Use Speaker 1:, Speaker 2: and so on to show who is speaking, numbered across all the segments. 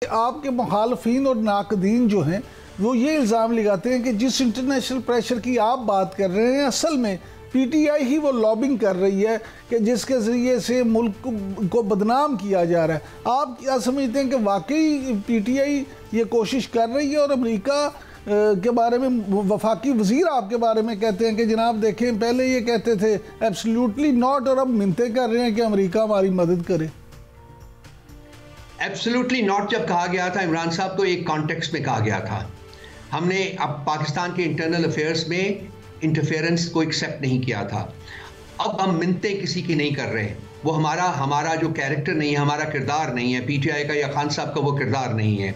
Speaker 1: आपके मुखालफीन और नाकदीन जो हैं वो ये इल्ज़ाम लगाते हैं कि जिस इंटरनेशनल प्रेशर की आप बात कर रहे हैं असल में पीटीआई ही वो लॉबिंग कर रही है कि जिसके ज़रिए से मुल्क को बदनाम किया जा रहा है। आप क्या समझते हैं कि वाकई पीटीआई ये कोशिश कर रही है? और अमेरिका के बारे में वफाकी वज़ीर आपके बारे में कहते हैं कि जनाब देखें पहले ये कहते थे एब्सोल्युटली नॉट और अब मिन्नतें कर रहे हैं कि अमेरिका हमारी मदद करे।
Speaker 2: एब्सोल्युटली नॉट जब कहा गया था इमरान साहब तो एक कॉन्टेक्स्ट में कहा गया था। हमने अब पाकिस्तान के इंटरनल अफेयर्स में इंटरफेरेंस को एक्सेप्ट नहीं किया था। अब हम मिन्नतें किसी की नहीं कर रहे। वो हमारा जो कैरेक्टर नहीं है, हमारा किरदार नहीं है, पीटीआई का या खान साहब का वो किरदार नहीं है।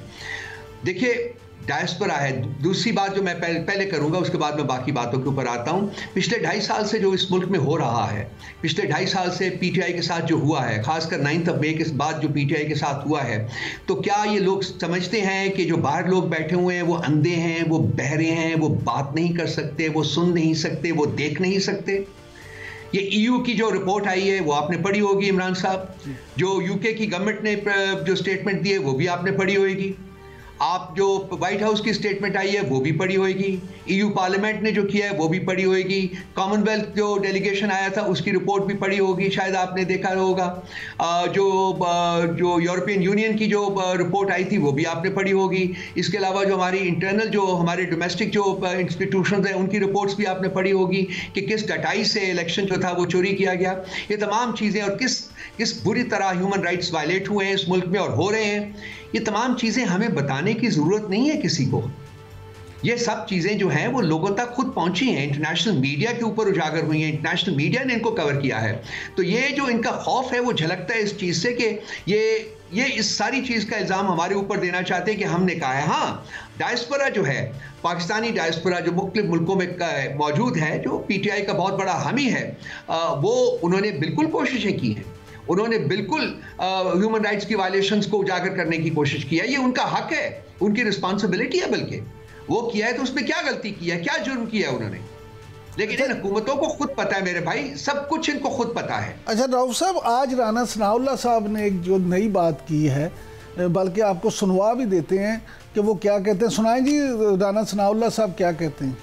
Speaker 2: देखिए डायस्पोरा है। दूसरी बात जो मैं पहले करूंगा उसके बाद मैं बाकी बातों के ऊपर आता हूं। पिछले 2.5 साल से जो इस मुल्क में हो रहा है, पिछले 2.5 साल से पीटीआई के साथ जो हुआ है, खासकर 9 मई के बाद जो पीटीआई के साथ हुआ है, तो क्या ये लोग समझते हैं कि जो बाहर लोग बैठे हुए हैं वो अंधे हैं, वो बहरे हैं, वो बात नहीं कर सकते, वो सुन नहीं सकते, वो देख नहीं सकते? ये ईयू की जो रिपोर्ट आई है वो आपने पढ़ी होगी इमरान साहब। जो यूके की गवर्नमेंट ने जो स्टेटमेंट दी है वो भी आपने पढ़ी होगी। आप जो व्हाइट हाउस की स्टेटमेंट आई है वो भी पढ़ी होगी। यूयू पार्लियामेंट ने जो किया है वो भी पढ़ी होगी। कॉमनवेल्थ जो डेलीगेशन आया था उसकी रिपोर्ट भी पढ़ी होगी, शायद आपने देखा होगा। जो यूरोपियन यूनियन की जो रिपोर्ट आई थी वो भी आपने पढ़ी होगी। इसके अलावा जो हमारी इंटरनल जो हमारे डोमेस्टिक जो इंस्टीट्यूशन हैं उनकी रिपोर्ट्स भी आपने पढ़ी होगी कि किस डटाई से इलेक्शन जो था वो चोरी किया गया। ये तमाम चीज़ें और किस बुरी तरह ह्यूमन राइट्स वायलेट हुए हैं इस मुल्क में और हो रहे हैं, ये तमाम चीज़ें हमें बताने की ज़रूरत नहीं है किसी को। ये सब चीज़ें जो हैं वो लोगों तक खुद पहुंची हैं, इंटरनेशनल मीडिया के ऊपर उजागर हुई हैं, इंटरनेशनल मीडिया ने इनको कवर किया है। तो ये जो इनका खौफ है वो झलकता है इस चीज़ से कि ये इस सारी चीज़ का इल्ज़ाम हमारे ऊपर देना चाहते हैं कि हमने कहा है। हाँ, डायस्पोरा जो है, पाकिस्तानी डायस्पोरा जो मुख्तलिफ मुल्कों में मौजूद है, जो पीटीआई का बहुत बड़ा हामी है, वो उन्होंने बिल्कुल कोशिशें की हैं। उन्होंने बिल्कुल ह्यूमन राइट्स की वायलेशंस को उजागर करने की कोशिश की है। ये उनका हक है, उनकी रिस्पॉन्सिबिलिटी है, बल्कि वो किया है तो उसमें क्या गलती की है, क्या जुर्म किया है उन्होंने। लेकिन इन हुकूमतों को खुद पता है मेरे भाई, सब कुछ इनको खुद पता है।
Speaker 1: अच्छा रऊफ साहब, आज राना सनाउल्लाह साहब ने एक जो नई बात की है, बल्कि आपको सुनवा भी देते हैं कि वो क्या कहते हैं। सुनाएं जी राना सनाउल्लाह साहब क्या कहते हैं।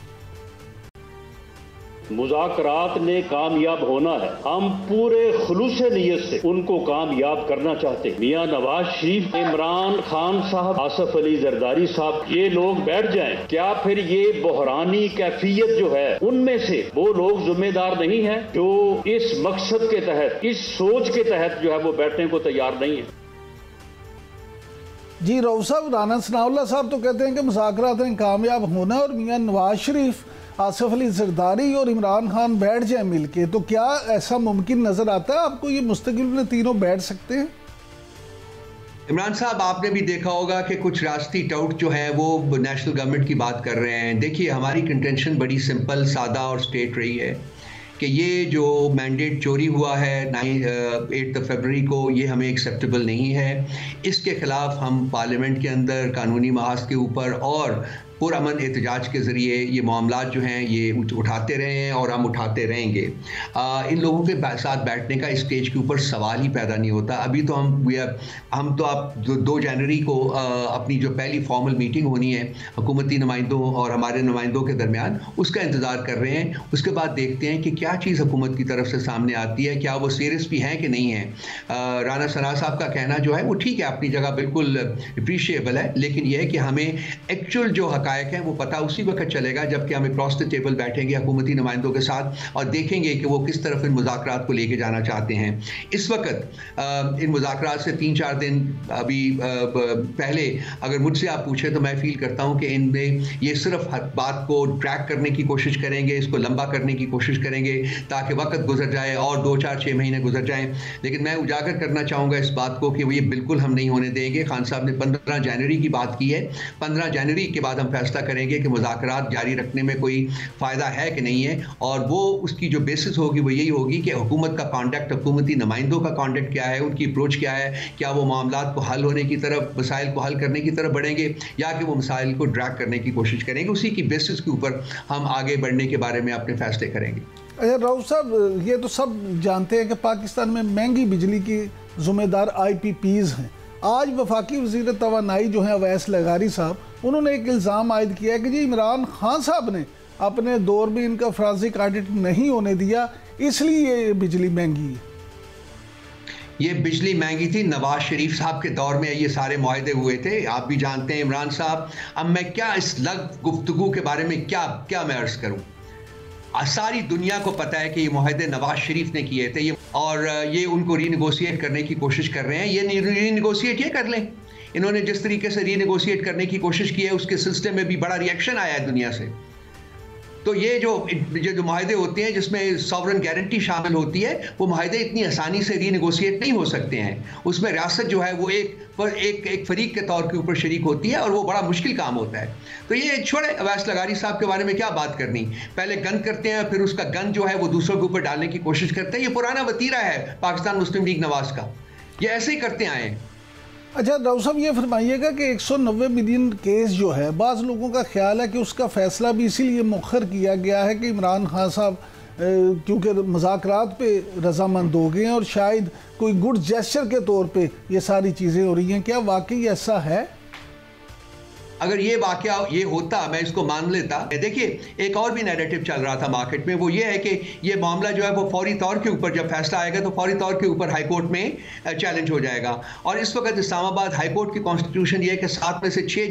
Speaker 3: मुज़ाकरात ने कामयाब होना है। हम पूरे खुलूस नियत से उनको कामयाब करना चाहते हैं। मियां नवाज शरीफ, इमरान खान साहब, आसिफ अली जरदारी साहब, ये लोग बैठ जाएं। क्या फिर ये बहरानी कैफियत जो है उनमें से वो लोग जिम्मेदार नहीं है जो इस मकसद के तहत, इस सोच के तहत जो है वो बैठने को तैयार नहीं है?
Speaker 1: जी रऊफ साहब, राना सनाउल्लाह साहब तो कहते हैं कि मुज़ाकरात ने कामयाब होना और मियां नवाज शरीफ, आसिफ अली जरदारी और इमरान खान बैठ जाए मिलके, तो क्या ऐसा मुमकिन नजर आता है आपको? ये मुस्तकिल में तीनों बैठ सकते हैं?
Speaker 2: इमरान साहब, आपने भी देखा होगा कि कुछ राष्ट्रीय टाउट जो है वो नेशनल गवर्नमेंट की बात कर रहे हैं। देखिए, हमारी कंटेंशन बड़ी सिंपल, सादा और स्ट्रेट रही है कि ये जो मैंडेट चोरी हुआ है 8 फरवरी को, ये हमें एक्सेप्टेबल नहीं है। इसके खिलाफ हम पार्लियामेंट के अंदर कानूनी महाज के ऊपर और पुरअमन एहतजाज के ज़रिए ये मामलात जो हैं ये उठाते रहे हैं और हम उठाते रहेंगे। इन लोगों के साथ बैठने का स्टेज के ऊपर सवाल ही पैदा नहीं होता। अभी तो हम तो आप 2 जनवरी को अपनी जो पहली फॉर्मल मीटिंग होनी है हुकूमती नुमाइंदों और हमारे नुमाइंदों के दरमियान, उसका इंतज़ार कर रहे हैं। उसके बाद देखते हैं कि क्या चीज़ हुकूमत की तरफ से सामने आती है, क्या वो सीरियस भी हैं कि नहीं है। राना सना साहब का कहना जो है वो ठीक है, अपनी जगह बिल्कुल अप्रीशिएबल है, लेकिन यह है कि हमें एक्चुअल जो हैं वो पता उसी वक्त चलेगा जबकि हम अक्रॉस द टेबल बैठेंगे हुकूमती नुमाइंदों के साथ और देखेंगे कि वो किस तरफ इन मुज़ाकरात को लेके जाना चाहते हैं। इस वक्त इन मुज़ाकरात से 3-4 दिन अभी पहले अगर मुझसे आप पूछें तो मैं फील करता हूं कि इनमें ये सिर्फ बात को ट्रैक करने की कोशिश करेंगे, इसको लंबा करने की कोशिश करेंगे ताकि वक्त गुजर जाए और 2-4-6 महीने गुजर जाएं। लेकिन मैं उजागर करना चाहूँगा इस बात को कि वो ये बिल्कुल हम नहीं होने देंगे। खान साहब ने 15 जनवरी की बात की है। 15 जनवरी के बाद हम फैसला करेंगे कि मुज़ाकरात जारी रखने में कोई फ़ायदा है कि नहीं है, और वो उसकी जो बेसिस होगी वो यही होगी कि हुकूमत का कॉन्टेक्ट, हुकूमती नुमाइंदों का कॉन्टेक्ट क्या है, उनकी अप्रोच क्या है, क्या वो मामलात को हल होने की तरफ, मसाइल को हल करने की तरफ बढ़ेंगे या कि वो मसाइल को ड्रैग करने की कोशिश करेंगे। उसी की बेसिस के ऊपर हम आगे बढ़ने के बारे में अपने फैसले करेंगे।
Speaker 1: अच्छा रऊफ साहब, ये तो सब जानते हैं कि पाकिस्तान में महंगी बिजली की ज़िम्मेदार IPPs हैं आज वफाकी वज़ीर तवानाई जो हैं अवैस लगारी साहब, उन्होंने एक इल्ज़ाम आयद किया है कि जी इमरान खान साहब ने अपने दौर में इनका फॉरेंसिक ऑडिट नहीं होने दिया, इसलिए ये बिजली महंगी है।
Speaker 2: ये बिजली महंगी थी नवाज शरीफ साहब के दौर में, ये सारे मुआहदे हुए थे, आप भी जानते हैं इमरान साहब। अब मैं क्या इस गुफ्तगू के बारे में क्या मैं अर्ज करूं। सारी दुनिया को पता है कि ये मुआहदे नवाज शरीफ ने किए थे, और ये उनको रीनेगोशिएट करने की कोशिश कर रहे हैं। ये रीनेगोशिएट ये कर लें, इन्होंने जिस तरीके से रीनेगोशिएट करने की कोशिश की है उसके सिलसिले में भी बड़ा रिएक्शन आया है दुनिया से। तो ये जो मुआहदे होते हैं जिसमें सॉवरन गारंटी शामिल होती है, वो मुआहदे इतनी आसानी से रीनेगोशिएट नहीं हो सकते हैं। उसमें रियासत जो है वो एक फरीक के तौर के ऊपर शरीक होती है, और वो बड़ा मुश्किल काम होता है। तो ये छोड़े, अवैस लगारी साहब के बारे में क्या बात करनी। पहले गन करते हैं, फिर उसका गन जो है वो दूसरों के ऊपर डालने की कोशिश करते हैं। ये पुराना वतीरा है पाकिस्तान मुस्लिम लीग नवाज का, ये ऐसे ही करते आए हैं।
Speaker 1: अच्छा राव साहब, ये फरमाइएगा कि 190 मिलियन केस जो है, बाज़ लोगों का ख्याल है कि उसका फैसला भी इसीलिए मुअख्खर किया गया है कि इमरान खान साहब क्योंकि मुज़ाकरात पे रजामंद हो गए हैं और शायद कोई गुड जेस्चर के तौर पे ये सारी चीज़ें हो रही हैं। क्या वाकई ऐसा है?
Speaker 2: अगर ये वाकया ये होता, मैं इसको मान लेता। देखिए, एक और भी नैरेटिव चल रहा था मार्केट में, वो ये है कि ये मामला जो है वो फौरी तौर के ऊपर, जब फैसला आएगा तो फौरी तौर के ऊपर हाई कोर्ट में चैलेंज हो जाएगा। और इस वक्त इस्लामाबाद हाई कोर्ट की कॉन्स्टिट्यूशन ये है कि 7 में से 6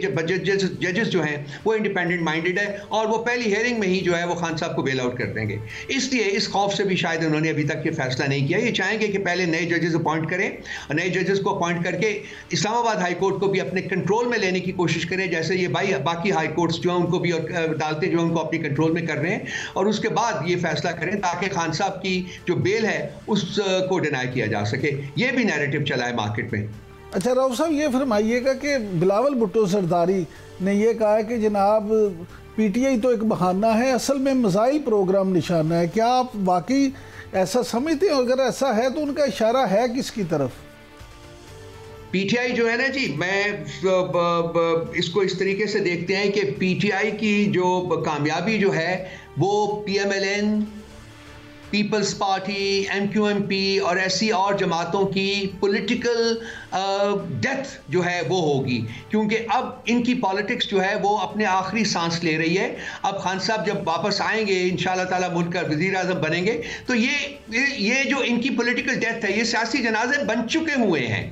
Speaker 2: जजेस जो हैं वो इंडिपेंडेंट माइंडेड है, और वो पहली हियरिंग में ही जो है वो खान साहब को बेल आउट कर देंगे। इसलिए इस खौफ से भी शायद उन्होंने अभी तक ये फैसला नहीं किया। ये चाहेंगे कि पहले नए जजेस अपॉइंट करें, और नए जजेस को अपॉइंट करके इस्लामाबाद हाई कोर्ट को भी अपने कंट्रोल में लेने की कोशिश करें, जैसे ये बाकी हाई कोर्ट्स जो हैं उनको भी डालते जो उनको अपनी कंट्रोल में कर रहे हैं, और उसके बाद ये फैसला करें ताकि खान साहब की जो बेल है उसको डिनाई किया जा सके। ये भी नैरेटिव चला है मार्केट में।
Speaker 1: अच्छा राव साहब, ये फरमाइएगा कि बिलावल भुट्टो सरदारी ने यह कहा है कि जनाब पीटीआई तो एक बहाना है, असल में मिसाइल प्रोग्राम निशाना है। क्या आप वाकई ऐसा समझते हैं? अगर ऐसा है तो उनका इशारा है किसकी तरफ?
Speaker 2: पीटीआई जो है ना जी, मैं इसको इस तरीके से देखते हैं कि पीटीआई की जो कामयाबी जो है वो पीएमएलएन, पीपल्स पार्टी, एमक्यूएमपी और ऐसी और जमातों की पॉलिटिकल डेथ जो है वो होगी, क्योंकि अब इनकी पॉलिटिक्स जो है वो अपने आखिरी सांस ले रही है। अब खान साहब जब वापस आएंगे इंशाअल्लाह ताला, मुल्क का वज़ीर आज़म बनेंगे, तो ये जो इनकी पॉलिटिकल डेथ है, ये सियासी जनाजे बन चुके हुए हैं।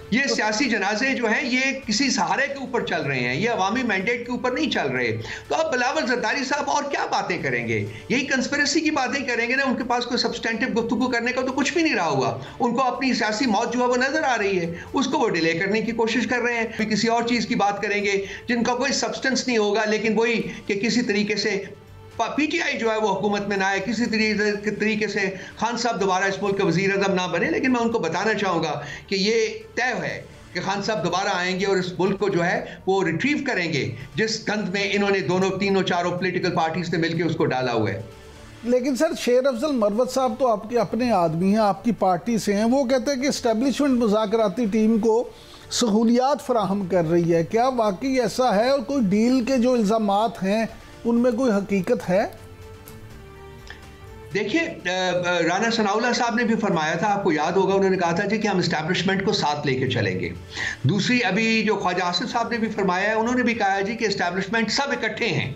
Speaker 2: ये सियासी जनाजे जो हैं ये किसी सहारे के ऊपर चल रहे हैं, ये अवामी मैंडेट के ऊपर नहीं चल रहे। तो अब बिलावल जरदारी साहब और क्या बातें करेंगे? यही कंस्पिरेसी की बातें करेंगे ना। उनके पास कोई सब्सटेंटिव गुफ्तगू करने का तो कुछ भी नहीं रहा होगा। उनको अपनी सियासी मौत जो है वो नजर आ रही है, उसको वो डिले करने की कोशिश कर रहे हैं। फिर किसी और चीज की बात करेंगे जिनका कोई सब्सटेंस नहीं होगा, लेकिन वही कि किसी तरीके से पीटीआई जो है वो हुकूमत में ना आए, किसी तरीके से खान साहब दोबारा इस मुल्क के वज़ीर आज़म ना बने। लेकिन मैं उनको बताना चाहूँगा कि ये तय है कि खान साहब दोबारा आएंगे और इस मुल्क को जो है वो रिट्रीव करेंगे, जिस गंद में इन्होंने तीनों चारों पॉलिटिकल पार्टीज ने मिलकर उसको डाला हुआ है।
Speaker 1: लेकिन सर, शेर अफजल मरवत साहब तो आपके अपने आदमी हैं, आपकी पार्टी से हैं। वो कहते हैं कि इस्टेब्लिशमेंट मुज़ाकराती टीम को सहूलियात फराहम कर रही है। क्या वाकई ऐसा है? और कोई डील के जो इल्ज़ामात हैं उनमें कोई हकीकत है?
Speaker 2: देखिए, राना सनाउल्लाह साहब ने भी फरमाया था, आपको याद होगा, उन्होंने कहा था जी कि हम इस्टेब्लिशमेंट को साथ लेके चलेंगे। दूसरी, अभी जो ख्वाजा आसिफ साहब ने भी फरमाया है, उन्होंने भी कहा है जी कि इस्टेब्लिशमेंट सब इकट्ठे हैं।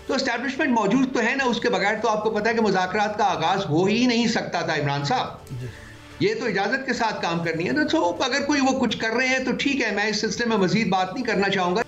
Speaker 2: तो इस्टेब्लिशमेंट मौजूद तो है ना, उसके बगैर तो आपको पता है कि मुज़ाकरात का आगाज हो ही नहीं सकता था। इमरान साहब, ये तो इजाजत के साथ काम करनी है। तो अगर कोई वो कुछ कर रहे हैं तो ठीक है, मैं इस सिलसिले में मजीद बात नहीं करना चाहूंगा।